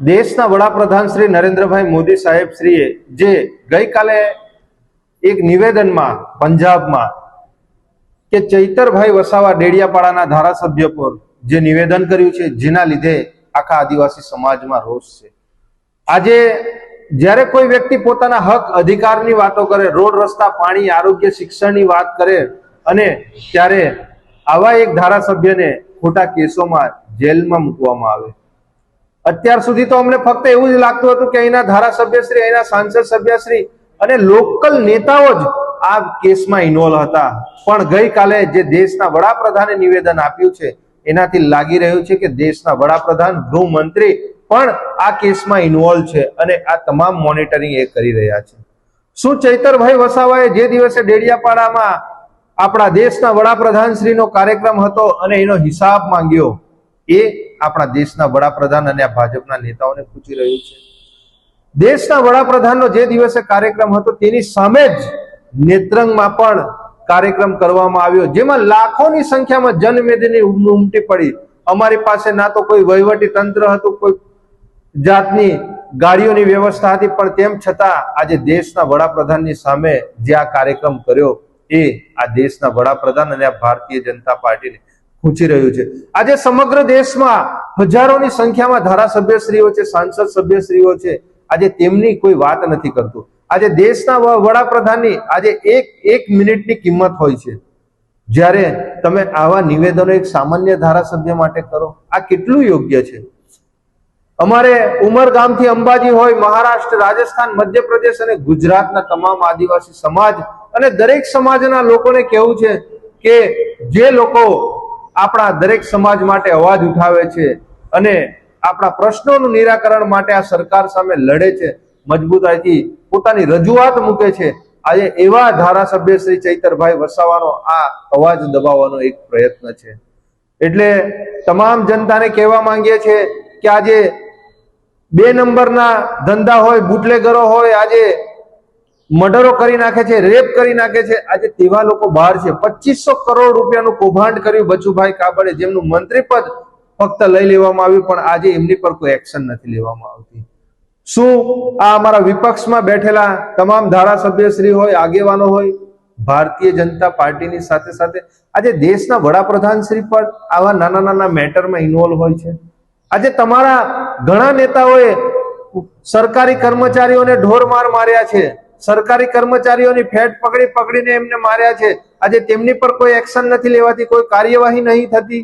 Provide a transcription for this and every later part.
દેશના વડાપ્રધાન શ્રી નરેન્દ્રભાઈ મોદી સાહેબ શ્રીએ જે ગઈકાલે એક નિવેદનમાં પંજાબમાં કે ચૈતરભાઈ વસાવા ડેડિયાપાડાના ધારાસભ્ય પર જે નિવેદન કર્યું છે, જેના લીધે આખા આદિવાસી સમાજમાં રોષ છે. આજે જ્યારે કોઈ વ્યક્તિ પોતાના હક અધિકારની વાતો કરે, રોડ રસ્તા, પાણી, આરોગ્ય, શિક્ષણની વાત કરે, અને ત્યારે આવા એક ધારાસભ્યને ખોટા કેસોમાં જેલમાં મૂકવામાં આવે. અત્યાર સુધી તો અમને ફક્ત એવું જ લાગતું હતું કે અહીંના ધારાસભ્યશ્રી, અહીંના સાંસદ સભ્યશ્રી અને લોકલ નેતાઓ જ આ કેસમાં ઇન્વોલ્વ હતા. પણ ગઈકાલે જે દેશના વડાપ્રધાને નિવેદન આપ્યું છે, એનાથી લાગી રહ્યું છે કે દેશના વડાપ્રધાન, ગૃહમંત્રી પણ આ કેસમાં ઇન્વોલ્વ છે અને આ તમામ મોનિટરિંગ એ કરી રહ્યા છે. શું ચૈતરભાઈ વસાવાએ જે દિવસે ડેડિયાપાડામાં આપણા દેશના વડાપ્રધાન શ્રીનો કાર્યક્રમ હતો અને એનો હિસાબ માંગ્યો, એ આપણા દેશના વડાપ્રધાન અને આ ભાજપના નેતાઓને પૂછી રહ્યું છે? દેશના વડાપ્રધાનનો જે દિવસે કાર્યક્રમ હતો તેની સામે જ નેત્રંગમાં પણ કાર્યક્રમ કરવામાં આવ્યો, જેમાં લાખોની સંખ્યામાં જનમેદની ઉમટી પડી. અમારી પાસે ના તો કોઈ વહીવટી તંત્ર હતું, કોઈ જાતની ગાડીઓની વ્યવસ્થા હતી, પણ તેમ છતાં આજે દેશના વડાપ્રધાનની સામે જે આ કાર્યક્રમ કર્યો, એ આ દેશના વડાપ્રધાન અને આ ભારતીય જનતા પાર્ટીને પૂછી રહ્યું છે. આજે સમગ્ર દેશમાં હજારોની સંખ્યામાં ધારાસભ્યશ્રીઓ છે, સાંસદ સભ્યશ્રીઓ છે, આજે તેમની કોઈ વાત નથી કરતું. આજે દેશના વડાપ્રધાનની આજે એક મિનિટની કિંમત હોય છે, જ્યારે તમે આવા નિવેદનો એક સામાન્ય ધારાસભ્ય માટે કરો, આ કેટલું યોગ્ય છે? અમારે ઉમરગામથી અંબાજી હોય, મહારાષ્ટ્ર, રાજસ્થાન, મધ્યપ્રદેશ અને ગુજરાતના તમામ આદિવાસી સમાજ અને દરેક સમાજના લોકોને કહેવું છે કે જે લોકો આપણા દરેક સમાજ માટે અવાજ ઉઠાવે છે અને આપણા પ્રશ્નોનું નિરાકરણ માટે આ સરકાર સામે લડે છે, મજબૂતાઈથી પોતાની રજૂઆત મૂકે છે, આજે એવા ધારાસભ્ય શ્રી ચૈતરભાઈ વસાવાનો આ અવાજ દબાવવાનો એક પ્રયત્ન છે. એટલે તમામ જનતાને કહેવા માંગીએ છીએ કે આજે 2 નંબરના ધંધા હોય, બુટલેગરો હોય, આજે મર્ડરો કરી નાખે છે, રેપ કરી નાખે છે, આજે તેવા લોકો બહાર છે. 2500 કરોડ રૂપિયાનું કૌભાંડ કર્યું બચુભાઈ કાબડે, જેમનું મંત્રી પદ ફક્ત લઈ લેવામાં આવ્યું, પણ આજે એમની પર કોઈ એક્શન નથી લેવામાં આવતી. શું આ અમારા વિપક્ષમાં બેઠેલા તમામ ધારાસભ્યશ્રી હોય, આગેવાનો હોય, ભારતીય જનતા પાર્ટીની સાથે સાથે આજે દેશના વડાપ્રધાન શ્રી પણ આવા નાના નાના મેટરમાં ઇન્વોલ્વ હોય છે? આજે તમારા ઘણા નેતાઓએ સરકારી કર્મચારીઓને ઢોરમાર માર્યા છે, સરકારી કર્મચારીઓની ફેટ પકડીને એમને માર્યા છે. આજે તેમની પર કોઈ એક્શન નથી લેવાતી, કોઈ કાર્યવાહી નહીં થતી.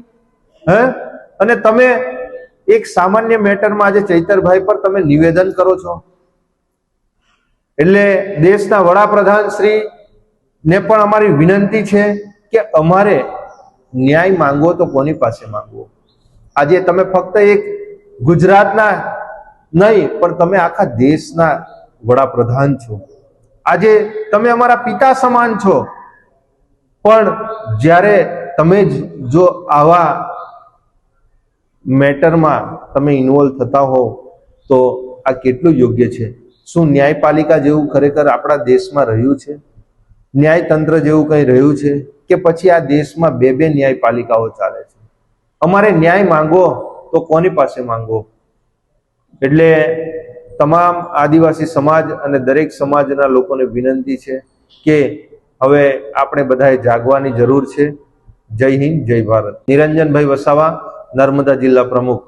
અને તમે એક સામાન્ય મેટરમાં આજે ચૈતરભાઈ પર તમે નિવેદન કરો છો. એટલે દેશના વડાપ્રધાન શ્રી ને પણ અમારી વિનંતી છે કે અમારે ન્યાય માંગવો તો કોની પાસે માંગવો? આજે તમે ફક્ત એક ગુજરાતના નહીં, પણ તમે આખા દેશના વડાપ્રધાન છો. આજે તમે અમારા પિતા સમાન છો, પણ જ્યારે તમે જો આવા મેટરમાં તમે ઇન્વોલ્વ થતા હો તો આ કેટલું યોગ્ય છે? શું ન્યાયપાલિકા જેવું ખરેખર આપણા દેશમાં રહ્યું છે? ન્યાયતંત્ર જેવું કંઈ રહ્યું છે? કે પછી આ દેશમાં 2 ન્યાયપાલિકાઓ ચાલે છે? અમારે ન્યાય માંગવો તો કોની પાસે માંગવો? એટલે તમામ આદિવાસી સમાજ અને દરેક સમાજના લોકોને વિનંતી છે કે હવે આપણે બધાએ જાગવાની જરૂર છે. જય હિન્દ, જય ભારત. નિરંજનભાઈ વસાવા, નર્મદા જિલ્લા પ્રમુખ.